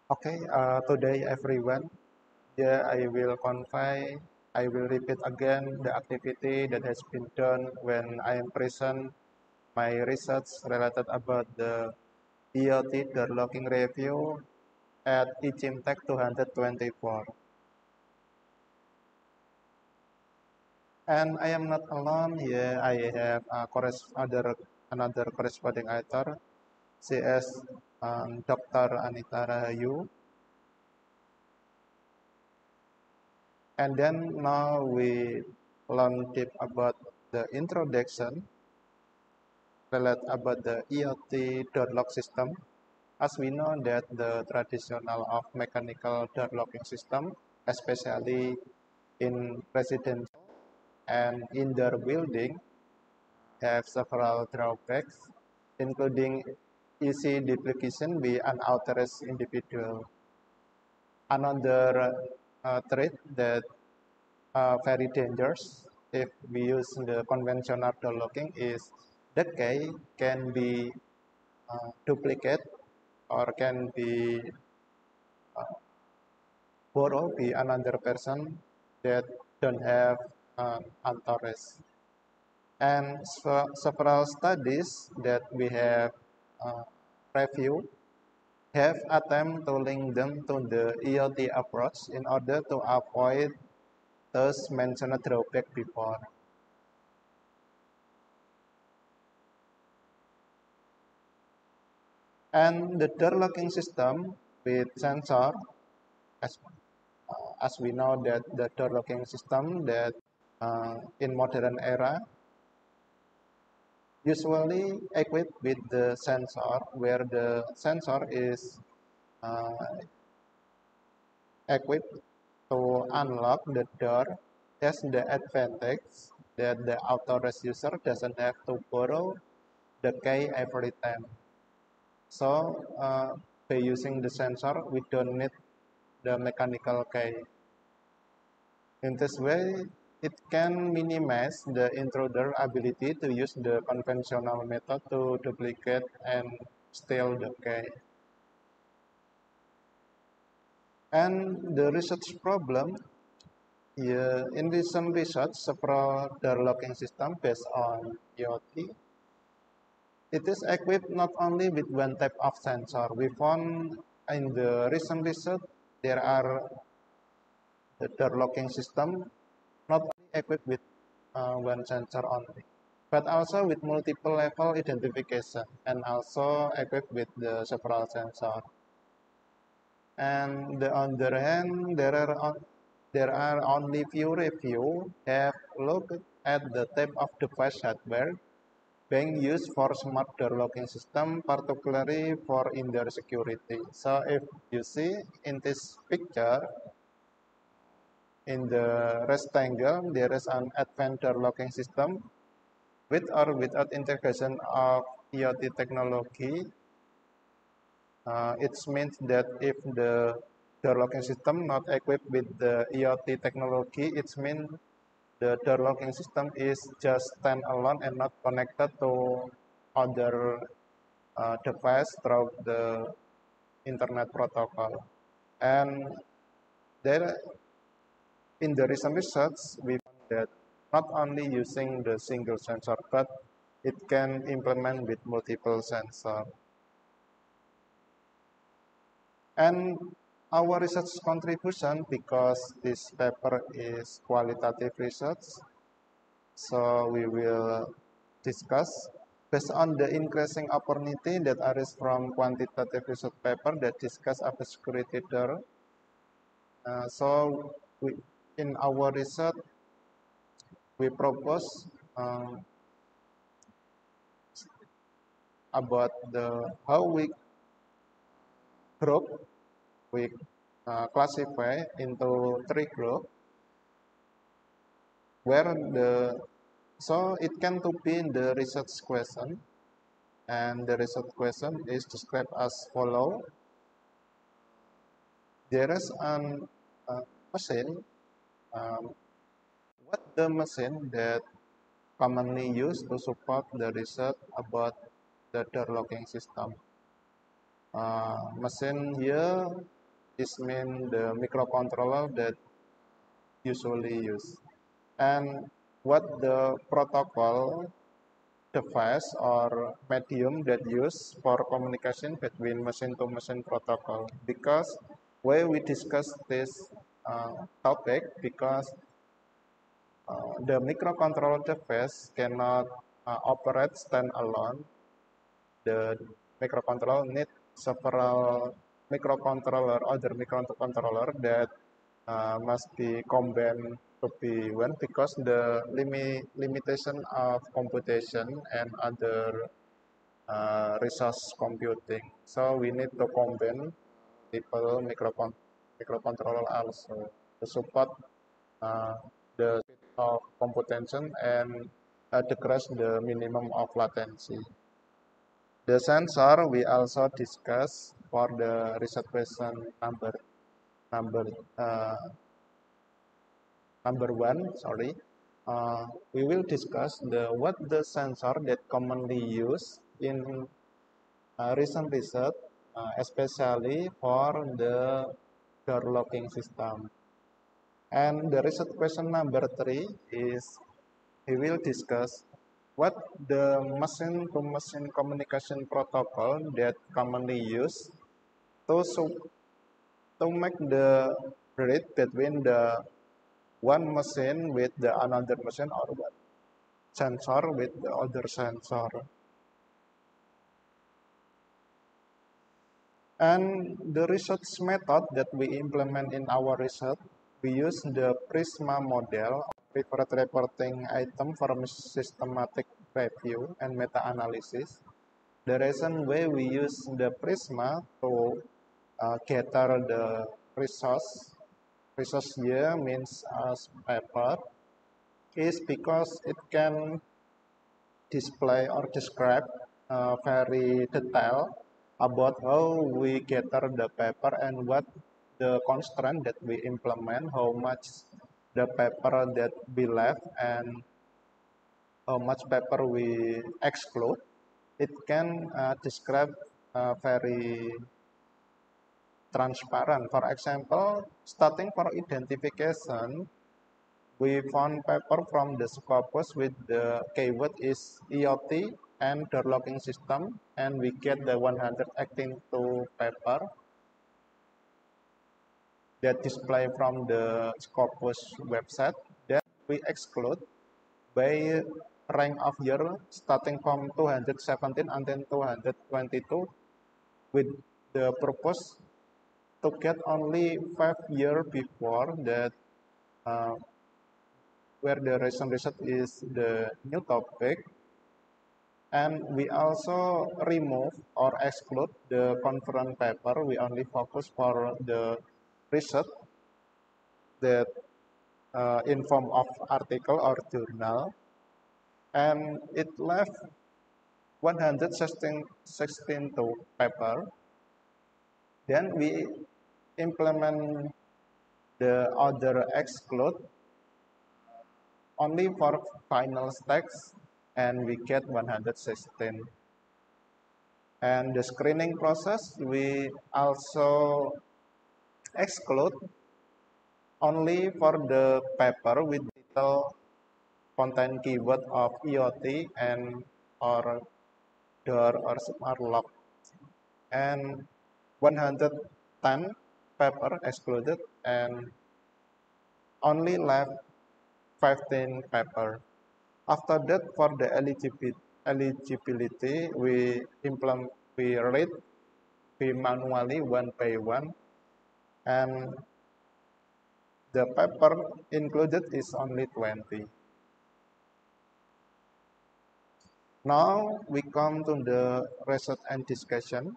Okay, today everyone, yeah, I will repeat again the activity that has been done when I am present my research related about the EOT, the logging review at eGymTech 224. And I am not alone here. I have another corresponding author. She is Dr. Anita Rahayu. And then now we learn deep about the introduction relate about the EOT door lock system. As we know that the traditional of mechanical door locking system, especially in residential and indoor building, have several drawbacks, including easy duplication by unauthorized individual. Another threat that very dangerous if we use the conventional door locking is the key can be duplicate or can be borrowed by another person that don't have authorized. And several studies that we have uh, reviewed have attempt to link them to the EOT approach in order to avoid those mentioned drawback before. And the door locking system with sensor, as, as we know that the door locking system that in modern era usually equipped with the sensor where the sensor is uh, equipped to unlock the door has the advantage that the authorized user doesn't have to borrow the key every time. So by using the sensor, we don't need the mechanical key. In this way, it can minimize the intruder ability to use the conventional method to duplicate and steal the key. And the research problem, yeah, in recent research, several door locking system based on IoT, it is equipped not only with one type of sensor. We found in the recent research there are the door locking system not only equipped with one sensor only, but also with multiple level identification and also equipped with the several sensor. And the other hand, there are only few review have looked at the type of device hardware being used for smart door locking system, particularly for indoor security. So if you see in this picture, in the rectangle, there is an advanced door locking system with or without integration of IoT technology. It means that if the door locking system not equipped with the IoT technology, it means the door locking system is just standalone and not connected to other device through the internet protocol. And there, in the recent research, we found that not only using the single sensor, but it can implement with multiple sensor. And our research contribution, because this paper is qualitative research, so we will discuss based on the increasing opportunity that arise from quantitative research paper that discuss about security there. So we, in our research, we propose about the how we group, we classify into three groups where the so it can to be in the research question, and the research question is described as follow. There is an machine. Um, what the machine that commonly used to support the research about the door locking system? Machine here. This means the microcontroller that usually use. And what the protocol device or medium that used for communication between machine-to-machine protocol. Because why we discuss this topic, because the microcontroller device cannot operate standalone. The microcontroller need several microcontroller, other microcontroller that must be combined to be one, because the limitation of computation and other resource computing. So we need to combine multiple microcontroller also to support uh, the speed of computation and decrease the minimum of latency. The sensor we also discuss for the research question number uh, number one. Sorry, we will discuss what the sensor that commonly used in recent research, especially for the door locking system. And the research question number three is we will discuss what the machine-to-machine communication protocol that commonly used to, to make the bridge between the one machine with the another machine, or one sensor with the other sensor. And the research method that we implement in our research, we use the PRISMA model, preferred reporting item for systematic review and meta-analysis. The reason why we use the PRISMA to gather the resource here means as paper, is because it can display or describe very detailed about how we gather the paper and what the constraint that we implement, how much the paper that we left and how much paper we exclude. It can describe very transparent. For example, starting for identification, we found paper from the Scopus with the keyword is EOT and door locking system, and we get the 118 paper that display from the Scopus website. Then we exclude by rank of year starting from 217 until 222 with the purpose to get only 5 years before that where the recent research is the new topic, and we also remove or exclude the conference paper. We only focus for the research that in form of article or journal, and it left 116 to paper. Then we implement the other exclude only for final text, and we get 116. And the screening process, we also exclude only for the paper with little content keyword of EOT and or door or smart lock. And 110 paper excluded and only left 15 paper. After that, for the eligibility, we read we manually one by one, and the paper included is only 20. Now we come to the research and discussion.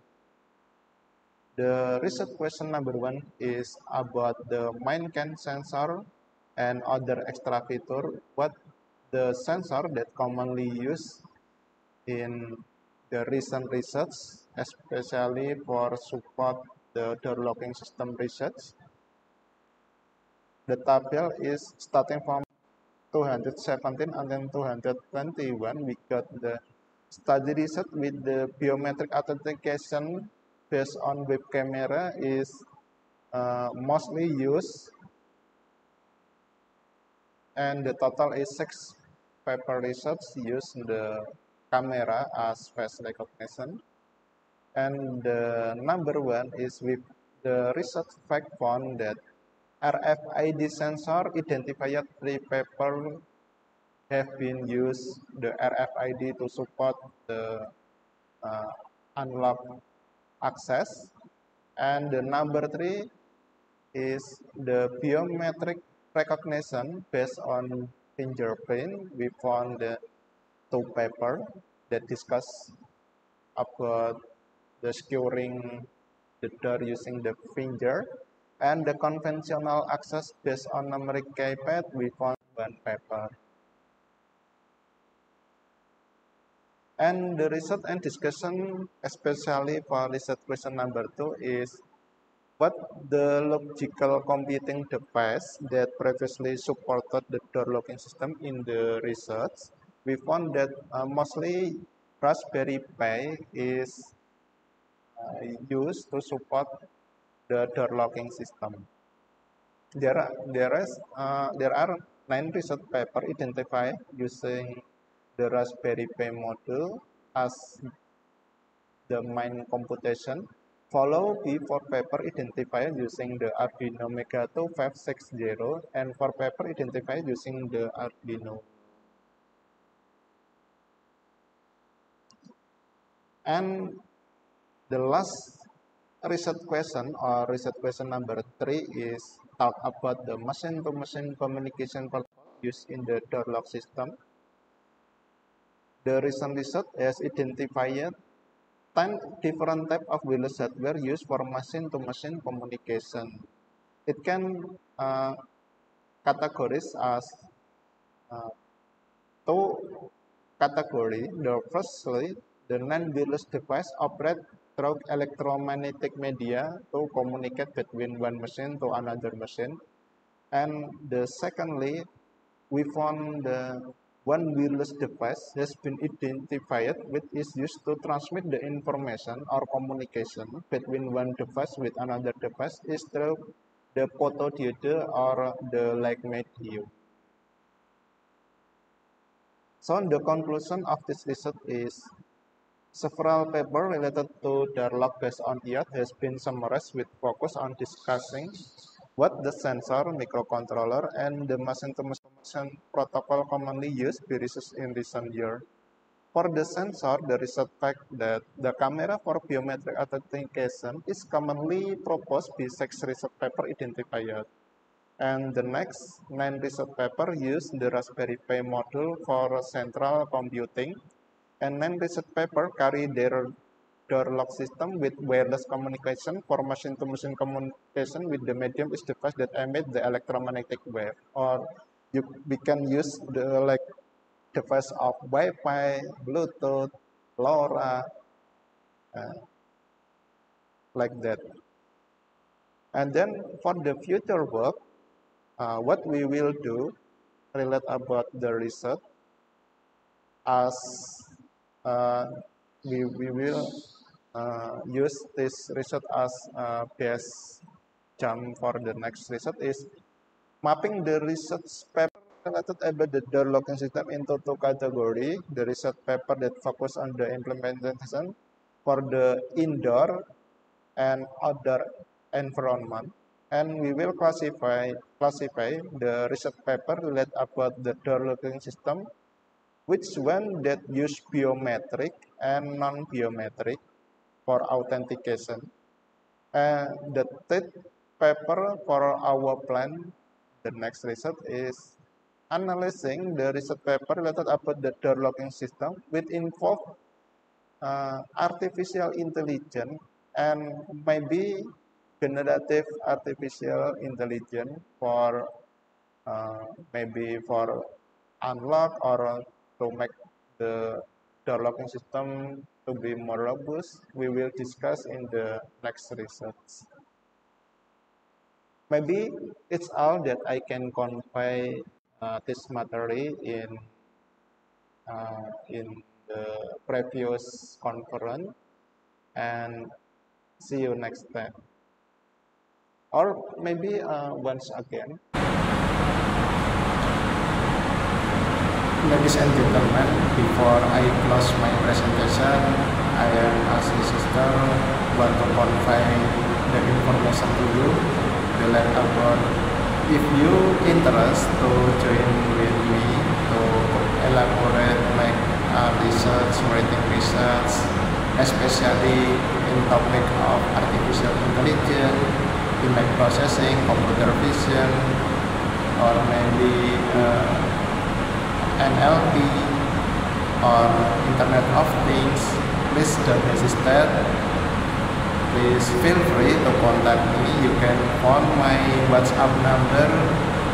The research question number one is about the main can sensor and other extra feature. What the sensor that commonly used in the recent research, especially for support the door locking system research. The table is starting from 217 and then 221. We got the study research with the biometric authentication based on web camera is mostly used, and the total is 6 paper research use the camera as face recognition. And the number one is with the research fact found that RFID sensor identified 3 paper have been used the RFID to support the uh, unlock access. And the number three is the biometric recognition based on fingerprint. We found the 2 paper that discuss about the securing the door using the finger, and the conventional access based on numeric keypad. We found 1 paper. And the research and discussion, especially for research question number 2, is what the logical computing device that previously supported the door locking system in the research. We found that mostly Raspberry Pi is used to support the door locking system. There are 9 research papers identified using the Raspberry Pi module as the main computation, followed by 4 papers identified using the Arduino Mega 2560 and 4 papers identified using the Arduino. And the last research question or research question number 3 is talk about the machine-to-machine communication protocol used in the door lock system. The recent research has identified 10 different types of wireless hardware used for machine-to-machine communication. It can categorize as two categories. The firstly, the non-wireless device operate through electromagnetic media to communicate between one machine to another machine. And the secondly, we found the one wireless device has been identified which is used to transmit the information or communication between one device with another device is through the photodiode or the light medium. So the conclusion of this research is several papers related to dialogue based on IoT has been summarized with focus on discussing what the sensor, microcontroller, and the machine-to-machine protocol commonly used by research in recent years. For the sensor, the research fact that the camera for biometric authentication is commonly proposed by 6 research papers identified. And the next 9 research papers use the Raspberry Pi module for central computing, and 9 research papers carry their door lock system with wireless communication for machine-to-machine communication with the medium is device that emit the electromagnetic wave, or we can use the like device of Wi-Fi, Bluetooth, LoRa, uh, like that. And then for the future work, what we will do relate about the research as we will use this research as base jump for the next research is mapping the research paper related about the door locking system into 2 categories. The research paper that focus on the implementation for the indoor and outdoor environment. And we will classify the research paper related about the door locking system, which one that use biometric and non-biometric for authentication. And the third paper for our plan, the next research is analyzing the research paper related about the door locking system, which involve artificial intelligence and maybe generative artificial intelligence for maybe for unlock or to make the door locking system to be more robust. We will discuss in the next research. Maybe it's all that I can convey this material in the previous conference, and see you next time. or maybe once again. Ladies and gentlemen, before I close my presentation, I am asking sister want to confide the information to you relate about if you interest to join with me to elaborate my research, writing research, especially in topic of artificial intelligence, image processing, computer vision, or maybe NLP or Internet of Things. Please don't hesitate. Please feel free to contact me. You can find my WhatsApp number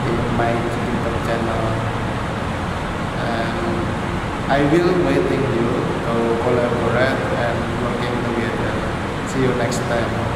in my YouTube channel, and I will waiting you to collaborate and working together. See you next time.